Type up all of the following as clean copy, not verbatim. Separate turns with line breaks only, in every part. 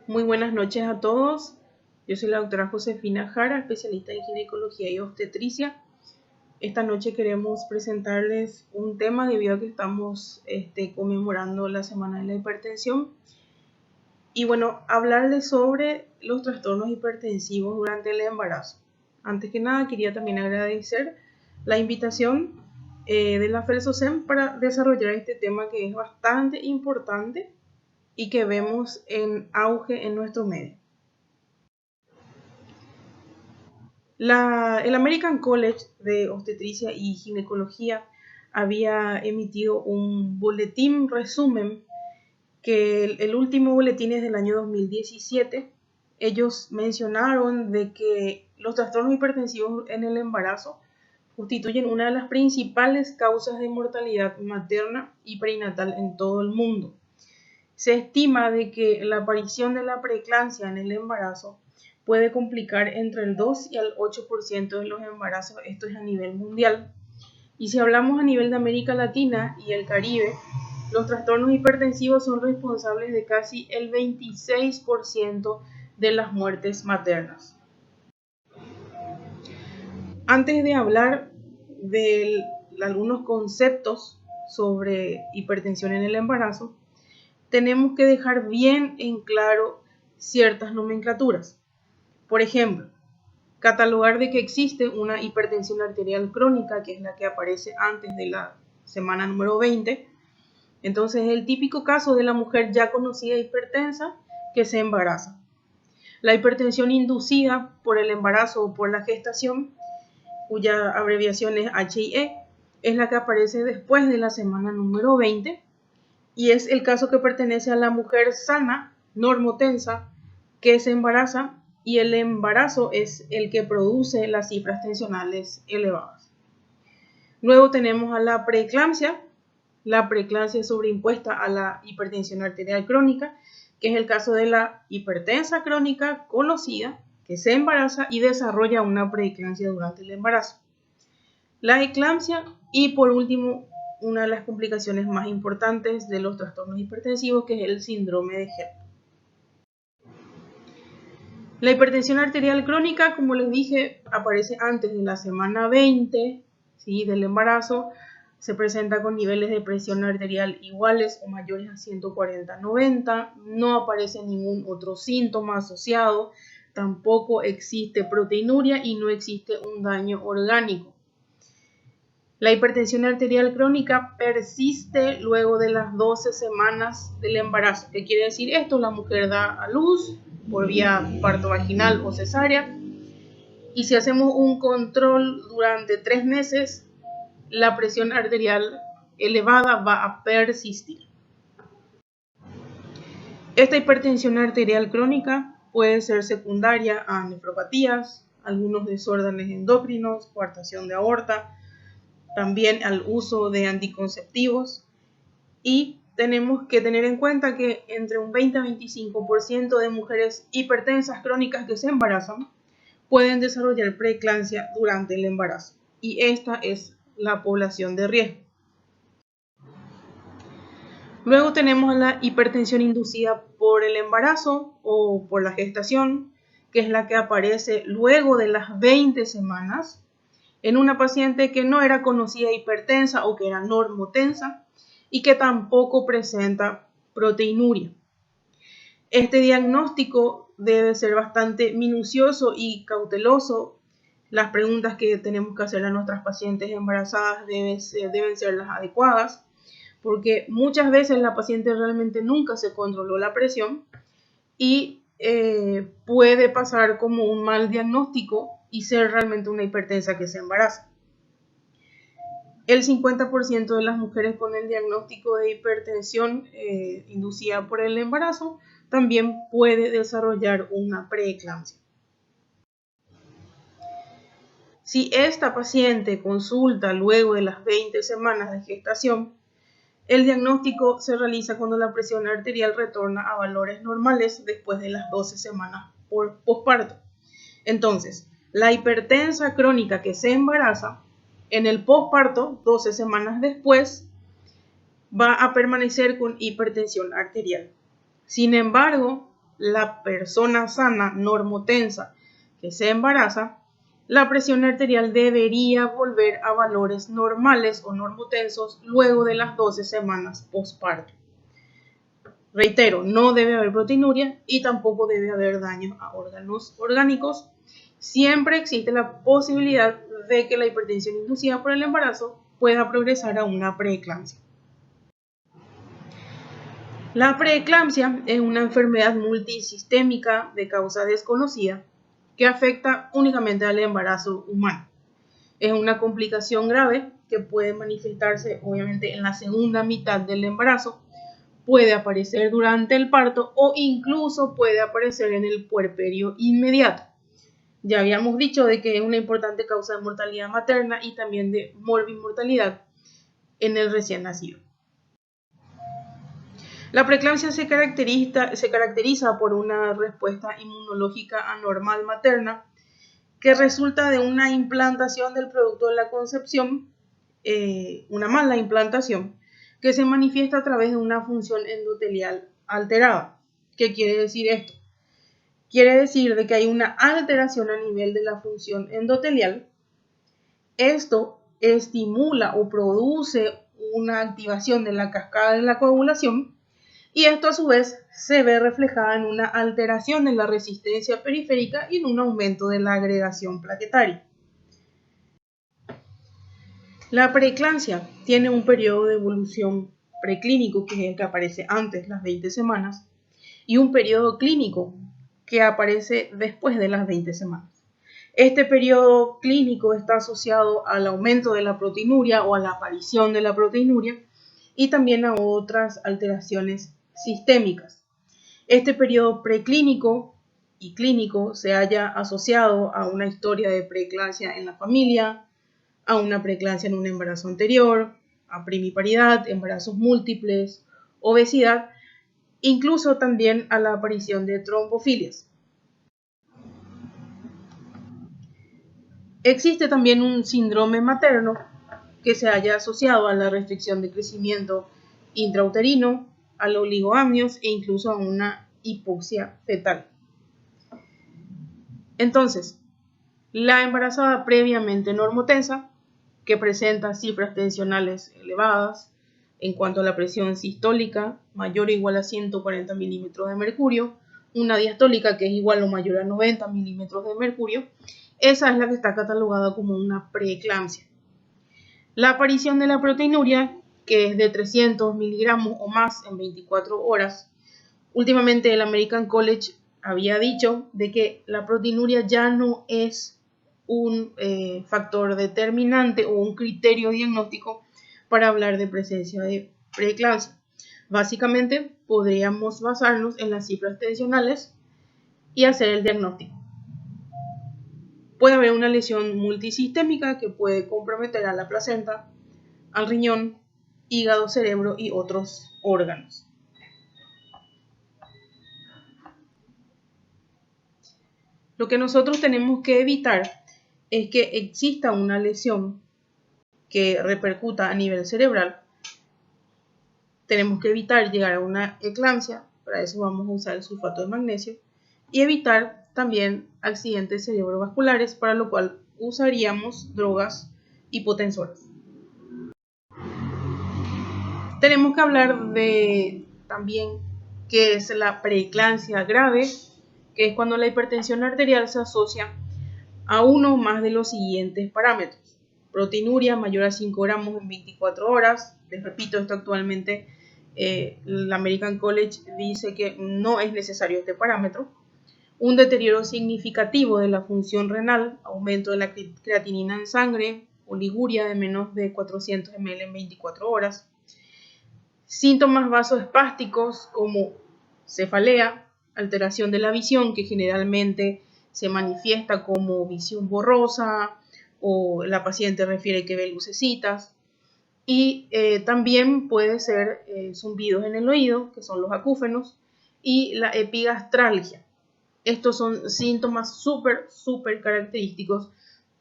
Muy buenas noches a todos. Yo soy la doctora Josefina Jara, especialista en ginecología y obstetricia. Esta noche queremos presentarles un tema debido a que estamos conmemorando la Semana de la Hipertensión. Y bueno, hablarles sobre los trastornos hipertensivos durante el embarazo. Antes que nada, quería también agradecer la invitación de la FELSOCEM para desarrollar este tema que es bastante importante y que vemos en auge en nuestro medio. El American College de Obstetricia y Ginecología había emitido un boletín resumen, que el último boletín es del año 2017. Ellos mencionaron de que los trastornos hipertensivos en el embarazo constituyen una de las principales causas de mortalidad materna y perinatal en todo el mundo. Se estima de que la aparición de la preeclampsia en el embarazo puede complicar entre el 2 y el 8% de los embarazos. Esto es a nivel mundial. Y si hablamos a nivel de América Latina y el Caribe, los trastornos hipertensivos son responsables de casi el 26% de las muertes maternas. Antes de hablar de algunos conceptos sobre hipertensión en el embarazo, tenemos que dejar bien en claro ciertas nomenclaturas. Por ejemplo, catalogar de que existe una hipertensión arterial crónica, que es la que aparece antes de la semana número 20. Entonces, es el típico caso de la mujer ya conocida hipertensa que se embaraza. La hipertensión inducida por el embarazo o por la gestación, cuya abreviación es HIE, es la que aparece después de la semana número 20. Y es el caso que pertenece a la mujer sana, normotensa, que se embaraza, y el embarazo es el que produce las cifras tensionales elevadas. Luego tenemos a la preeclampsia. La preeclampsia es sobreimpuesta a la hipertensión arterial crónica, que es el caso de la hipertensa crónica conocida, que se embaraza y desarrolla una preeclampsia durante el embarazo. La eclampsia y por último, una de las complicaciones más importantes de los trastornos hipertensivos, que es el síndrome de HELLP. La hipertensión arterial crónica, como les dije, aparece antes de la semana 20, ¿sí?, del embarazo. Se presenta con niveles de presión arterial iguales o mayores a 140/90. No aparece ningún otro síntoma asociado. Tampoco existe proteinuria y no existe un daño orgánico. La hipertensión arterial crónica persiste luego de las 12 semanas del embarazo. ¿Qué quiere decir esto? La mujer da a luz por vía parto vaginal o cesárea. Y si hacemos un control durante 3 meses, la presión arterial elevada va a persistir. Esta hipertensión arterial crónica puede ser secundaria a nefropatías, algunos desórdenes endocrinos, coartación de aorta, también al uso de anticonceptivos, y tenemos que tener en cuenta que entre un 20 a 25% de mujeres hipertensas crónicas que se embarazan pueden desarrollar preeclampsia durante el embarazo, y esta es la población de riesgo. Luego tenemos la hipertensión inducida por el embarazo o por la gestación, que es la que aparece luego de las 20 semanas en una paciente que no era conocida hipertensa o que era normotensa y que tampoco presenta proteinuria. Este diagnóstico debe ser bastante minucioso y cauteloso. Las preguntas que tenemos que hacer a nuestras pacientes embarazadas deben ser las adecuadas, porque muchas veces la paciente realmente nunca se controló la presión y puede pasar como un mal diagnóstico y ser realmente una hipertensa que se embaraza. El 50% de las mujeres con el diagnóstico de hipertensión inducida por el embarazo también puede desarrollar una preeclampsia. Si esta paciente consulta luego de las 20 semanas de gestación, el diagnóstico se realiza cuando la presión arterial retorna a valores normales después de las 12 semanas por posparto. Entonces, la hipertensa crónica que se embaraza, en el posparto, 12 semanas después, va a permanecer con hipertensión arterial. Sin embargo, la persona sana normotensa que se embaraza, la presión arterial debería volver a valores normales o normotensos luego de las 12 semanas postparto. Reitero, no debe haber proteinuria y tampoco debe haber daño a órganos orgánicos. Siempre existe la posibilidad de que la hipertensión inducida por el embarazo pueda progresar a una preeclampsia. La preeclampsia es una enfermedad multisistémica de causa desconocida que afecta únicamente al embarazo humano. Es una complicación grave que puede manifestarse obviamente en la segunda mitad del embarazo, puede aparecer durante el parto o incluso puede aparecer en el puerperio inmediato. Ya habíamos dicho de que es una importante causa de mortalidad materna y también de morbimortalidad en el recién nacido. La preeclampsia se caracteriza por una respuesta inmunológica anormal materna que resulta de una implantación del producto de la concepción, una mala implantación, que se manifiesta a través de una función endotelial alterada. ¿Qué quiere decir esto? Quiere decir de que hay una alteración a nivel de la función endotelial. Esto estimula o produce una activación de la cascada de la coagulación y esto a su vez se ve reflejada en una alteración de la resistencia periférica y en un aumento de la agregación plaquetaria. La preeclampsia tiene un periodo de evolución preclínico, que es el que aparece antes de las 20 semanas, y un periodo clínico que aparece después de las 20 semanas. Este periodo clínico está asociado al aumento de la proteinuria o a la aparición de la proteinuria y también a otras alteraciones sistémicas. Este periodo preclínico y clínico se halla asociado a una historia de preeclampsia en la familia, a una preeclampsia en un embarazo anterior, a primiparidad, embarazos múltiples, obesidad, incluso también a la aparición de trombofilias. Existe también un síndrome materno que se haya asociado a la restricción de crecimiento intrauterino, a los oligoamnios e incluso a una hipoxia fetal. Entonces, la embarazada previamente normotensa, que presenta cifras tensionales elevadas en cuanto a la presión sistólica mayor o igual a 140 milímetros de mercurio, una diastólica que es igual o mayor a 90 milímetros de mercurio, esa es la que está catalogada como una preeclampsia. La aparición de la proteinuria, que es de 300 miligramos o más en 24 horas, últimamente el American College había dicho de que la proteinuria ya no es un factor determinante o un criterio diagnóstico para hablar de presencia de preeclampsia. Básicamente podríamos basarnos en las cifras tensionales y hacer el diagnóstico. Puede haber una lesión multisistémica que puede comprometer a la placenta, al riñón, hígado, cerebro y otros órganos. Lo que nosotros tenemos que evitar es que exista una lesión que repercuta a nivel cerebral. Tenemos que evitar llegar a una eclampsia, para eso vamos a usar el sulfato de magnesio, y evitar también accidentes cerebrovasculares, para lo cual usaríamos drogas hipotensoras. Tenemos que hablar de también qué es la preeclampsia grave, que es cuando la hipertensión arterial se asocia a uno o más de los siguientes parámetros. Proteinuria mayor a 5 gramos en 24 horas. Les repito, esto actualmente el American College dice que no es necesario este parámetro. Un deterioro significativo de la función renal, aumento de la creatinina en sangre, oliguria de menos de 400 ml en 24 horas. Síntomas vasoespásticos como cefalea, alteración de la visión que generalmente se manifiesta como visión borrosa o la paciente refiere que ve lucecitas y también puede ser zumbidos en el oído, que son los acúfenos, y la epigastralgia. Estos son síntomas súper característicos,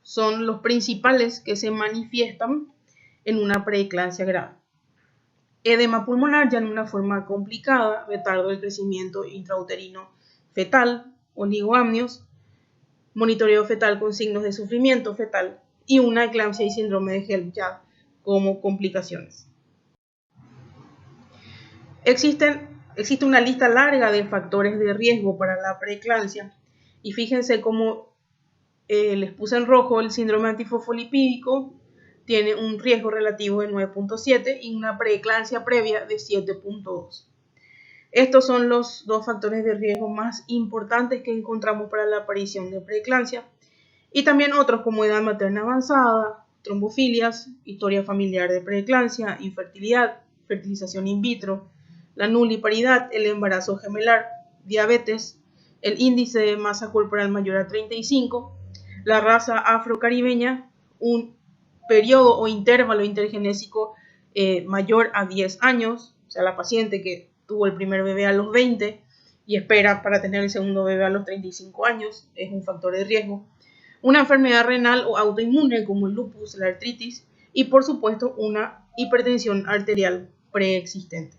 son los principales que se manifiestan en una preeclampsia grave. Edema pulmonar ya en una forma complicada, retardo del crecimiento intrauterino fetal, oligoamnios, monitoreo fetal con signos de sufrimiento fetal y una eclampsia y síndrome de HELLP ya como complicaciones. Existe una lista larga de factores de riesgo para la preeclampsia y fíjense cómo les puse en rojo el síndrome antifosfolipídico tiene un riesgo relativo de 9.7 y una preeclampsia previa de 7.2. Estos son los dos factores de riesgo más importantes que encontramos para la aparición de preeclampsia y también otros como edad materna avanzada, trombofilias, historia familiar de preeclampsia, infertilidad, fertilización in vitro, la nuliparidad, el embarazo gemelar, diabetes, el índice de masa corporal mayor a 35, la raza afrocaribeña, un periodo o intervalo intergenésico mayor a 10 años, o sea, la paciente que tuvo el primer bebé a los 20 y espera para tener el segundo bebé a los 35 años, es un factor de riesgo. Una enfermedad renal o autoinmune como el lupus, la artritis y por supuesto una hipertensión arterial preexistente.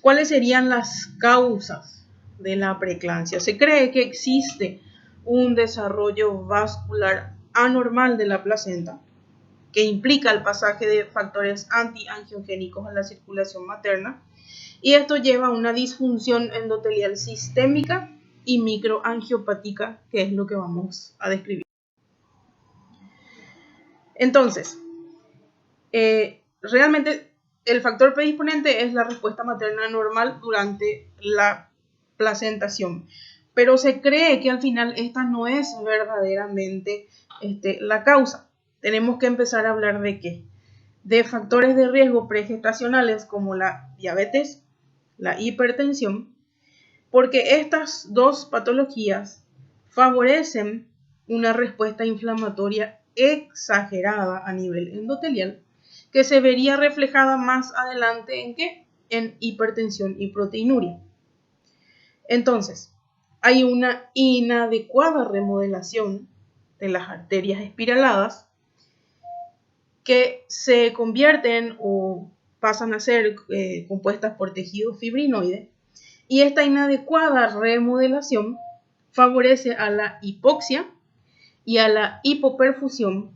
¿Cuáles serían las causas de la preeclampsia? Se cree que existe un desarrollo vascular anormal de la placenta que implica el pasaje de factores antiangiogénicos a la circulación materna y esto lleva a una disfunción endotelial sistémica y microangiopática, que es lo que vamos a describir. Entonces, realmente el factor predisponente es la respuesta materna normal durante la placentación, pero se cree que al final esta no es verdaderamente la causa. Tenemos que empezar a hablar de qué? De factores de riesgo pregestacionales como la diabetes, la hipertensión, porque estas dos patologías favorecen una respuesta inflamatoria exagerada a nivel endotelial que se vería reflejada más adelante ¿en qué? En hipertensión y proteinuria. Entonces, hay una inadecuada remodelación de las arterias espiraladas que se convierten o pasan a ser compuestas por tejido fibrinoide y esta inadecuada remodelación favorece a la hipoxia y a la hipoperfusión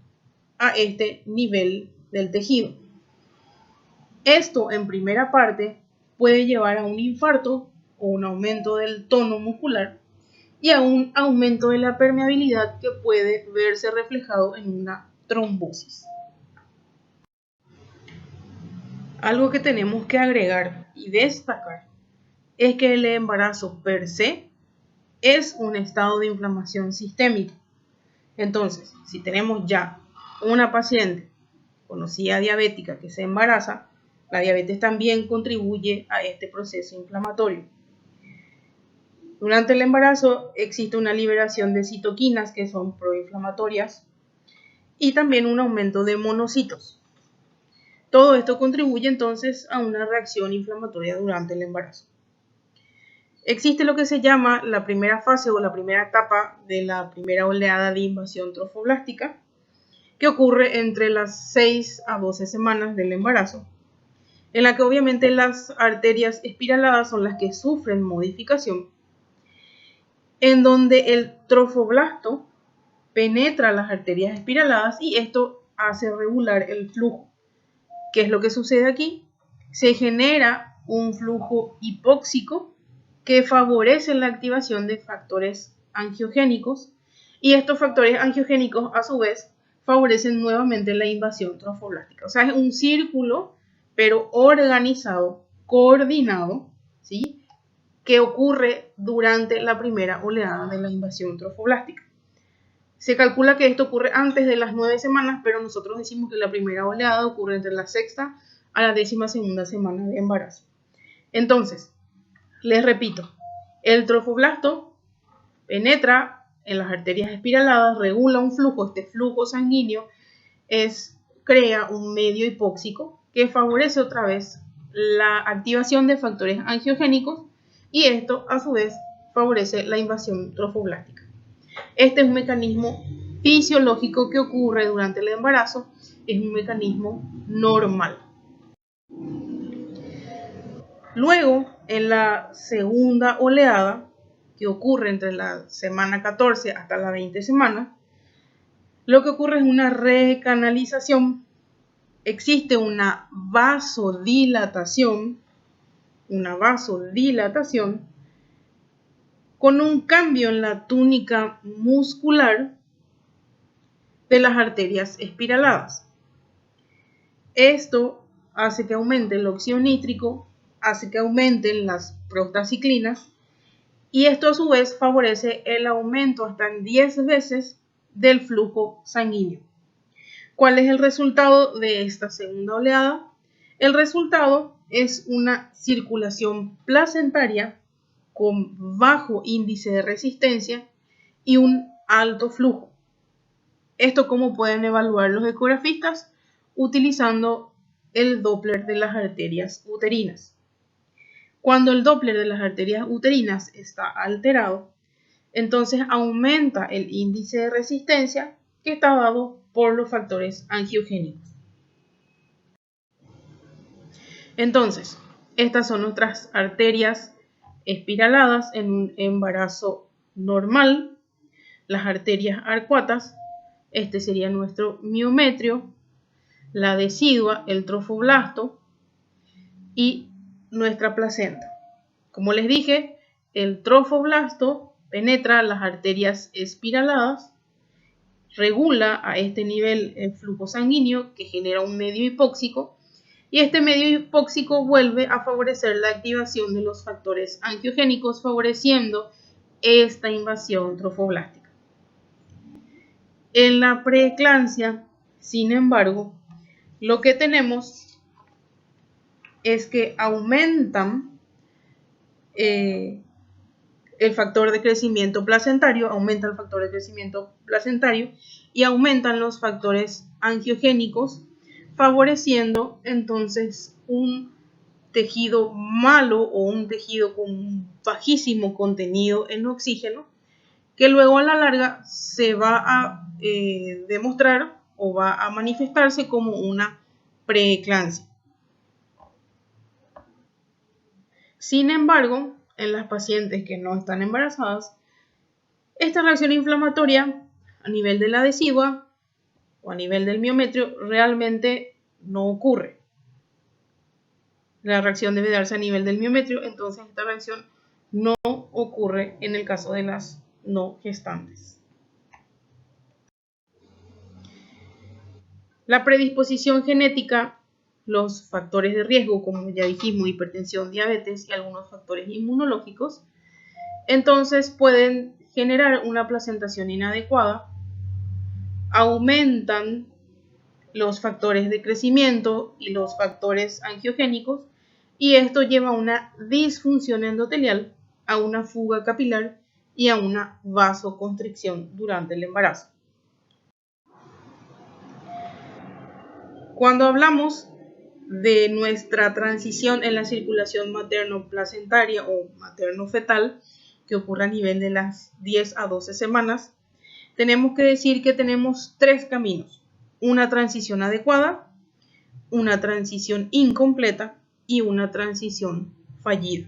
a este nivel del tejido. Esto en primera parte puede llevar a un infarto o un aumento del tono muscular y a un aumento de la permeabilidad que puede verse reflejado en una trombosis. Algo que tenemos que agregar y destacar es que el embarazo per se es un estado de inflamación sistémica. Entonces, si tenemos ya una paciente conocida diabética que se embaraza, la diabetes también contribuye a este proceso inflamatorio. Durante el embarazo existe una liberación de citoquinas que son proinflamatorias y también un aumento de monocitos. Todo esto contribuye entonces a una reacción inflamatoria durante el embarazo. Existe lo que se llama la primera fase o la primera etapa de la primera oleada de invasión trofoblástica, que ocurre entre las 6 a 12 semanas del embarazo, en la que obviamente las arterias espiraladas son las que sufren modificación, en donde el trofoblasto penetra las arterias espiraladas y esto hace regular el flujo. ¿Qué es lo que sucede aquí? Se genera un flujo hipóxico que favorece la activación de factores angiogénicos y estos factores angiogénicos a su vez favorecen nuevamente la invasión trofoblástica. O sea, es un círculo pero organizado, coordinado, ¿sí? Que ocurre durante la primera oleada de la invasión trofoblástica. Se calcula que esto ocurre antes de las 9 semanas, pero nosotros decimos que la primera oleada ocurre entre la 6ª a la 12ª semana de embarazo. Entonces, les repito, el trofoblasto penetra en las arterias espiraladas, regula un flujo, este flujo sanguíneo crea un medio hipóxico que favorece otra vez la activación de factores angiogénicos y esto a su vez favorece la invasión trofoblástica. Este es un mecanismo fisiológico que ocurre durante el embarazo, es un mecanismo normal. Luego, en la segunda oleada, que ocurre entre la semana 14 hasta la 20 semanas, lo que ocurre es una recanalización. Existe una vasodilatación con un cambio en la túnica muscular de las arterias espiraladas. Esto hace que aumente el óxido nítrico, hace que aumenten las prostaciclinas, y esto a su vez favorece el aumento hasta en 10 veces del flujo sanguíneo. ¿Cuál es el resultado de esta segunda oleada? El resultado es una circulación placentaria con bajo índice de resistencia y un alto flujo. ¿Esto cómo pueden evaluar los ecografistas? Utilizando el Doppler de las arterias uterinas. Cuando el Doppler de las arterias uterinas está alterado, entonces aumenta el índice de resistencia que está dado por los factores angiogénicos. Entonces, estas son nuestras arterias espiraladas en un embarazo normal, las arterias arcuatas, este sería nuestro miometrio, la decidua, el trofoblasto y nuestra placenta. Como les dije, el trofoblasto penetra las arterias espiraladas, regula a este nivel el flujo sanguíneo que genera un medio hipóxico, y este medio hipóxico vuelve a favorecer la activación de los factores angiogénicos, favoreciendo esta invasión trofoblástica. En la preeclampsia, sin embargo, lo que tenemos es que aumentan el factor de crecimiento placentario, y aumentan los factores angiogénicos, favoreciendo entonces un tejido malo o un tejido con bajísimo contenido en oxígeno, que luego a la larga se va a demostrar o va a manifestarse como una preeclampsia. Sin embargo, en las pacientes que no están embarazadas, esta reacción inflamatoria a nivel de la decidua o a nivel del miometrio realmente no ocurre. La reacción debe darse a nivel del miometrio, entonces esta reacción no ocurre en el caso de las no gestantes. La predisposición genética, los factores de riesgo, como ya dijimos, hipertensión, diabetes y algunos factores inmunológicos, entonces pueden generar una placentación inadecuada, aumentan los factores de crecimiento y los factores angiogénicos, y esto lleva a una disfunción endotelial, a una fuga capilar y a una vasoconstricción durante el embarazo. Cuando hablamos de nuestra transición en la circulación materno-placentaria o materno-fetal, que ocurre a nivel de las 10 a 12 semanas, tenemos que decir que tenemos 3 caminos: una transición adecuada, una transición incompleta y una transición fallida.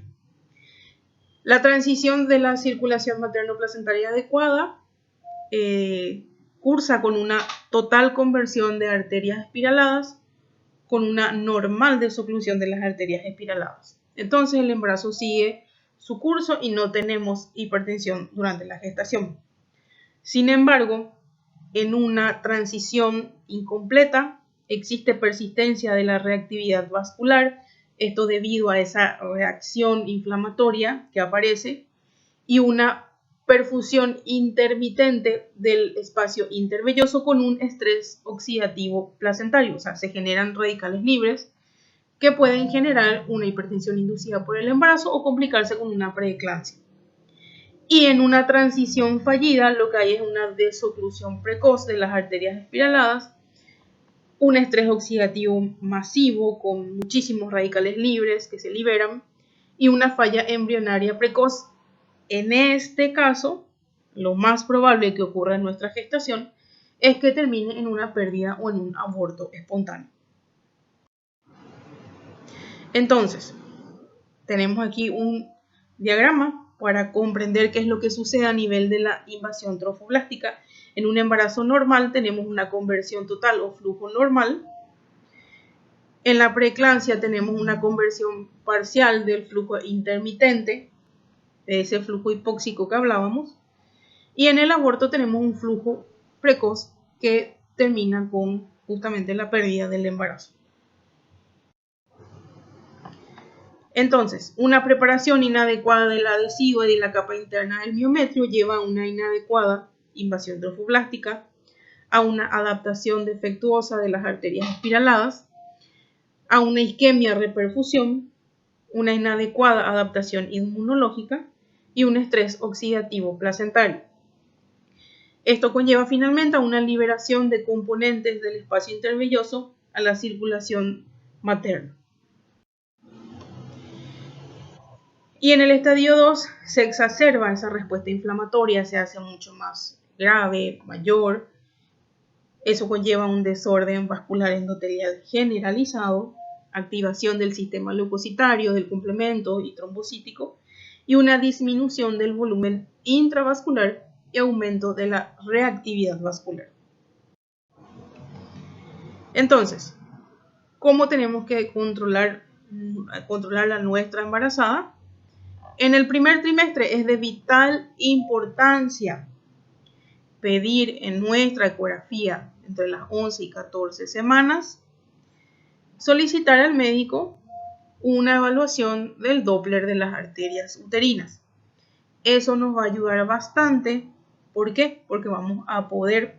La transición de la circulación materno-placentaria adecuada cursa con una total conversión de arterias espiraladas, con una normal desoclusión de las arterias espiraladas. Entonces el embarazo sigue su curso y no tenemos hipertensión durante la gestación. Sin embargo, en una transición incompleta existe persistencia de la reactividad vascular, esto debido a esa reacción inflamatoria que aparece, y una perfusión intermitente del espacio intervelloso con un estrés oxidativo placentario, o sea, se generan radicales libres que pueden generar una hipertensión inducida por el embarazo o complicarse con una preeclampsia. Y en una transición fallida lo que hay es una desoclusión precoz de las arterias espiraladas, un estrés oxidativo masivo con muchísimos radicales libres que se liberan y una falla embrionaria precoz. En este caso, lo más probable que ocurra en nuestra gestación es que termine en una pérdida o en un aborto espontáneo. Entonces, tenemos aquí un diagrama para comprender qué es lo que sucede a nivel de la invasión trofoblástica. En un embarazo normal tenemos una conversión total o flujo normal. En la preeclampsia tenemos una conversión parcial del flujo intermitente, de ese flujo hipóxico que hablábamos. Y en el aborto tenemos un flujo precoz que termina con justamente la pérdida del embarazo. Entonces, una preparación inadecuada del adhesivo y de la capa interna del miometrio lleva a una inadecuada invasión trofoblástica, a una adaptación defectuosa de las arterias espiraladas, a una isquemia reperfusión, una inadecuada adaptación inmunológica y un estrés oxidativo placentario. Esto conlleva finalmente a una liberación de componentes del espacio intervelloso a la circulación materna. Y en el estadio 2 se exacerba esa respuesta inflamatoria, se hace mucho más grave, mayor. Eso conlleva un desorden vascular endotelial generalizado, activación del sistema leucocitario, del complemento y trombocítico, y una disminución del volumen intravascular y aumento de la reactividad vascular. Entonces, ¿cómo tenemos que controlar a nuestra embarazada? En el primer trimestre es de vital importancia pedir en nuestra ecografía entre las 11 y 14 semanas, solicitar al médico una evaluación del Doppler de las arterias uterinas. Eso nos va a ayudar bastante. ¿Por qué? Porque vamos a poder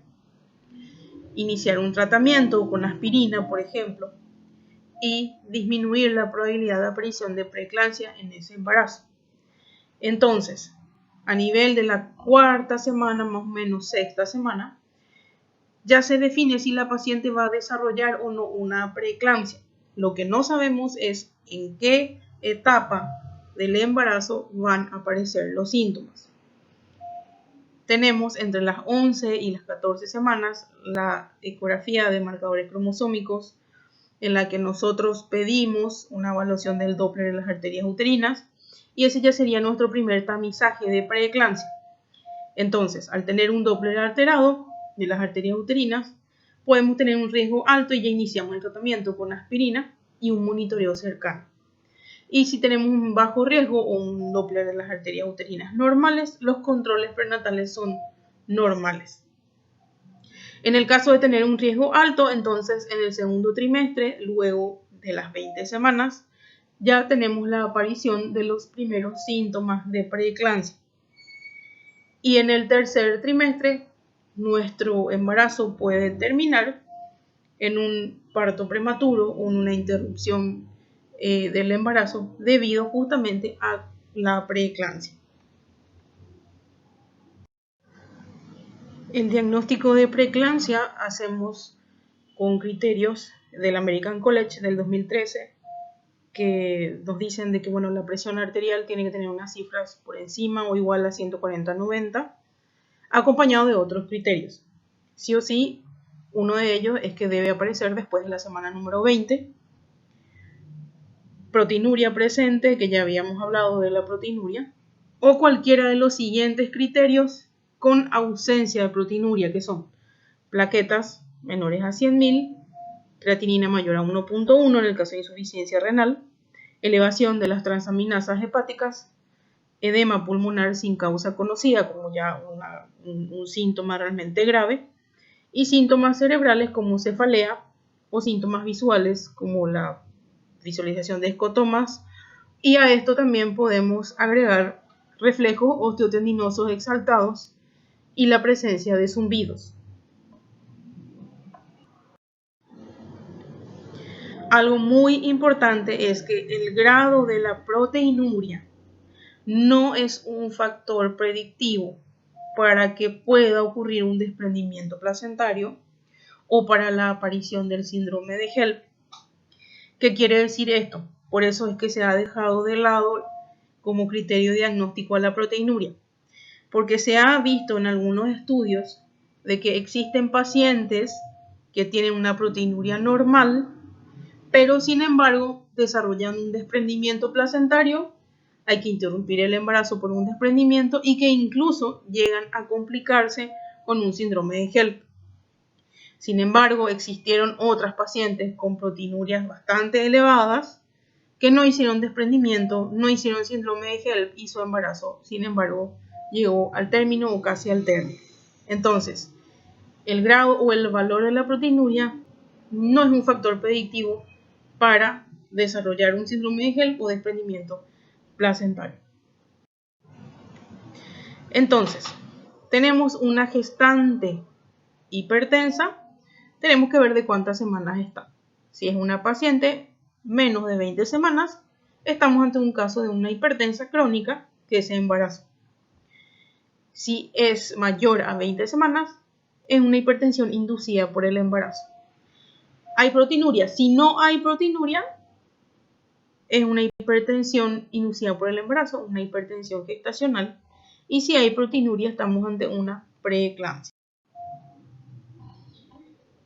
iniciar un tratamiento con aspirina, por ejemplo, y disminuir la probabilidad de aparición de preeclampsia en ese embarazo. Entonces, a nivel de la cuarta semana, más o menos sexta semana, ya se define si la paciente va a desarrollar o no una preeclampsia. Lo que no sabemos es en qué etapa del embarazo van a aparecer los síntomas. Tenemos entre las 11 y las 14 semanas la ecografía de marcadores cromosómicos, en la que nosotros pedimos una evaluación del Doppler de las arterias uterinas, y ese ya sería nuestro primer tamizaje de preeclampsia. Entonces, al tener un Doppler alterado de las arterias uterinas, podemos tener un riesgo alto y ya iniciamos el tratamiento con aspirina y un monitoreo cercano. Y si tenemos un bajo riesgo o un Doppler de las arterias uterinas normales, los controles prenatales son normales. En el caso de tener un riesgo alto, entonces en el segundo trimestre, luego de las 20 semanas, ya tenemos la aparición de los primeros síntomas de preeclampsia. Y en el tercer trimestre, nuestro embarazo puede terminar en un parto prematuro o en una interrupción del embarazo debido justamente a la preeclampsia. El diagnóstico de preeclampsia hacemos con criterios del American College del 2013 que nos dicen de que la presión arterial tiene que tener unas cifras por encima o igual a 140/90, acompañado de otros criterios. Sí o sí, uno de ellos es que debe aparecer después de la semana número 20. Proteinuria presente, que ya habíamos hablado de la proteinuria, o cualquiera de los siguientes criterios con ausencia de proteinuria, que son plaquetas menores a 100.000, creatinina mayor a 1.1 en el caso de insuficiencia renal, elevación de las transaminasas hepáticas, edema pulmonar sin causa conocida, como ya un síntoma realmente grave, y síntomas cerebrales como cefalea o síntomas visuales como la visualización de escotomas, y a esto también podemos agregar reflejos osteotendinosos exaltados y la presencia de zumbidos. Algo muy importante es que el grado de la proteinuria no es un factor predictivo para que pueda ocurrir un desprendimiento placentario o para la aparición del síndrome de HELLP. ¿Qué quiere decir esto? Por eso es que se ha dejado de lado como criterio diagnóstico a la proteinuria, porque se ha visto en algunos estudios de que existen pacientes que tienen una proteinuria normal, pero sin embargo desarrollan un desprendimiento placentario, hay que interrumpir el embarazo por un desprendimiento y que incluso llegan a complicarse con un síndrome de HELLP. Sin embargo, existieron otras pacientes con proteinurias bastante elevadas que no hicieron desprendimiento, no hicieron síndrome de HELLP y su embarazo, sin embargo, llegó al término o casi al término. Entonces, el grado o el valor de la proteinuria no es un factor predictivo para desarrollar un síndrome de HELLP o desprendimiento placentario. Entonces, tenemos una gestante hipertensa, tenemos que ver de cuántas semanas está. Si es una paciente menos de 20 semanas, estamos ante un caso de una hipertensa crónica que se embarazó. Si es mayor a 20 semanas, es una hipertensión inducida por el embarazo. Hay proteinuria. Si no hay proteinuria, es una hipertensión inducida por el embarazo, una hipertensión gestacional. Y si hay proteinuria, estamos ante una preeclampsia.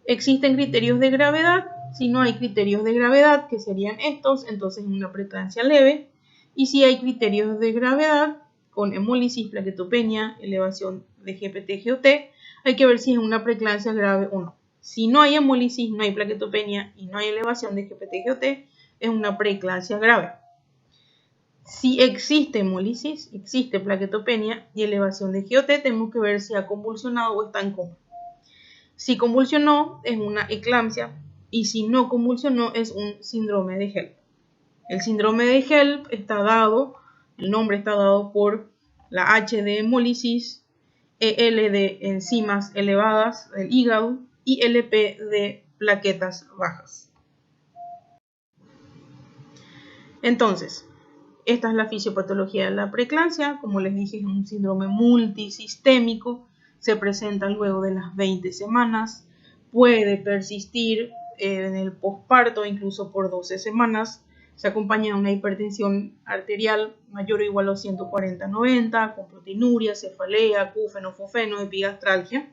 Existen criterios de gravedad. Si no hay criterios de gravedad, que serían estos, entonces es una preeclampsia leve. Y si hay criterios de gravedad, con hemólisis, plaquetopenia, elevación de GPT-GOT, hay que ver si es una preeclampsia grave o no. Si no hay hemólisis, no hay plaquetopenia y no hay elevación de GPT-GOT, es una preeclampsia grave. Si existe hemólisis, existe plaquetopenia y elevación de GOT, tenemos que ver si ha convulsionado o está en coma. Si convulsionó, es una eclampsia, y si no convulsionó, es un síndrome de HELLP. El síndrome de HELLP está dado, el nombre está dado por la H de hemólisis, EL de enzimas elevadas del hígado y LP de plaquetas bajas. Entonces, esta es la fisiopatología de la preeclampsia. Como les dije, es un síndrome multisistémico. Se presenta luego de las 20 semanas. Puede persistir en el posparto incluso por 12 semanas. Se acompaña de una hipertensión arterial mayor o igual a 140/90, con proteinuria, cefalea, acúfeno, fosfeno, epigastralgia.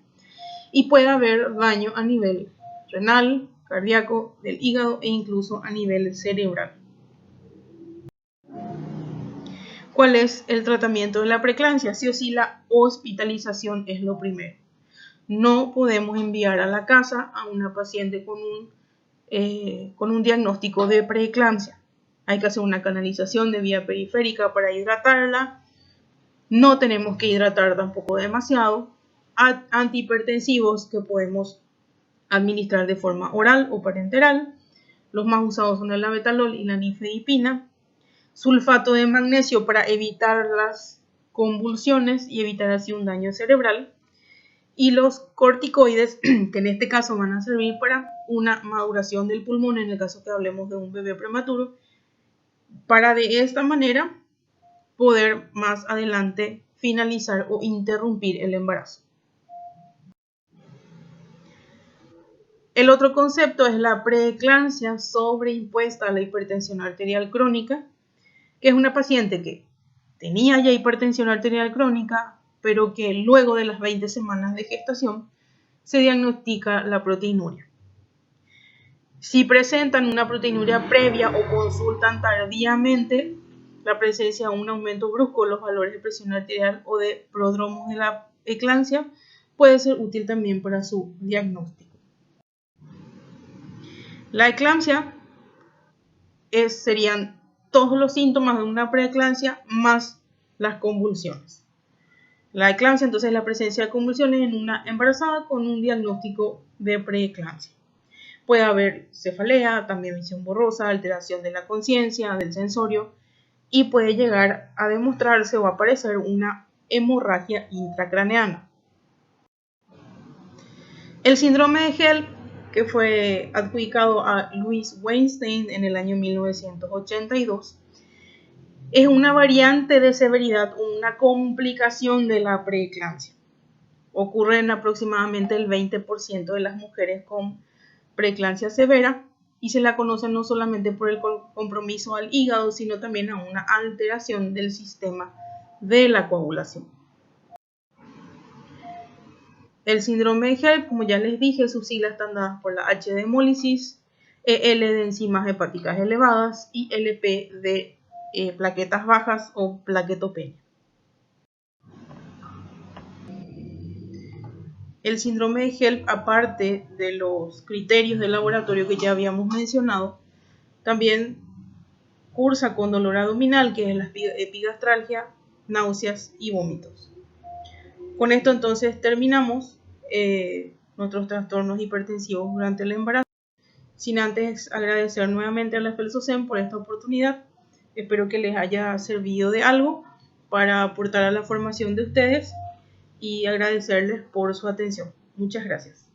Y puede haber daño a nivel renal, cardíaco, del hígado e incluso a nivel cerebral. ¿Cuál es el tratamiento de la preeclampsia? Sí o sí, la hospitalización es lo primero. No podemos enviar a la casa a una paciente con un diagnóstico de preeclampsia. Hay que hacer una canalización de vía periférica para hidratarla. No tenemos que hidratar tampoco demasiado. Antihipertensivos que podemos administrar de forma oral o parenteral. Los más usados son el labetalol y la nifedipina. Sulfato de magnesio para evitar las convulsiones y evitar así un daño cerebral. Y los corticoides, que en este caso van a servir para una maduración del pulmón, en el caso que hablemos de un bebé prematuro, para de esta manera poder más adelante finalizar o interrumpir el embarazo. El otro concepto es la preeclampsia sobreimpuesta a la hipertensión arterial crónica, que es una paciente que tenía ya hipertensión arterial crónica, pero que luego de las 20 semanas de gestación se diagnostica la proteinuria. Si presentan una proteinuria previa o consultan tardíamente, la presencia de un aumento brusco de los valores de presión arterial o de prodromos de la eclampsia puede ser útil también para su diagnóstico. La eclampsia serían todos los síntomas de una preeclampsia más las convulsiones. La eclampsia entonces es la presencia de convulsiones en una embarazada con un diagnóstico de preeclampsia. Puede haber cefalea, también visión borrosa, alteración de la conciencia, del sensorio, y puede llegar a demostrarse o aparecer una hemorragia intracraneana. El síndrome de HELLP, que fue adjudicado a Louise Weinstein en el año 1982, es una variante de severidad o una complicación de la preeclampsia. Ocurre en aproximadamente el 20% de las mujeres con preeclampsia severa y se la conoce no solamente por el compromiso al hígado, sino también a una alteración del sistema de la coagulación. El síndrome de HELLP, como ya les dije, sus siglas están dadas por la H de hemólisis, EL de enzimas hepáticas elevadas y LP de plaquetas bajas o plaquetopenia. El síndrome de HELLP, aparte de los criterios del laboratorio que ya habíamos mencionado, también cursa con dolor abdominal, que es la epigastralgia, náuseas y vómitos. Con esto entonces terminamos nuestros trastornos hipertensivos durante el embarazo. Sin antes agradecer nuevamente a la Felsocem por esta oportunidad. Espero que les haya servido de algo para aportar a la formación de ustedes y agradecerles por su atención. Muchas gracias.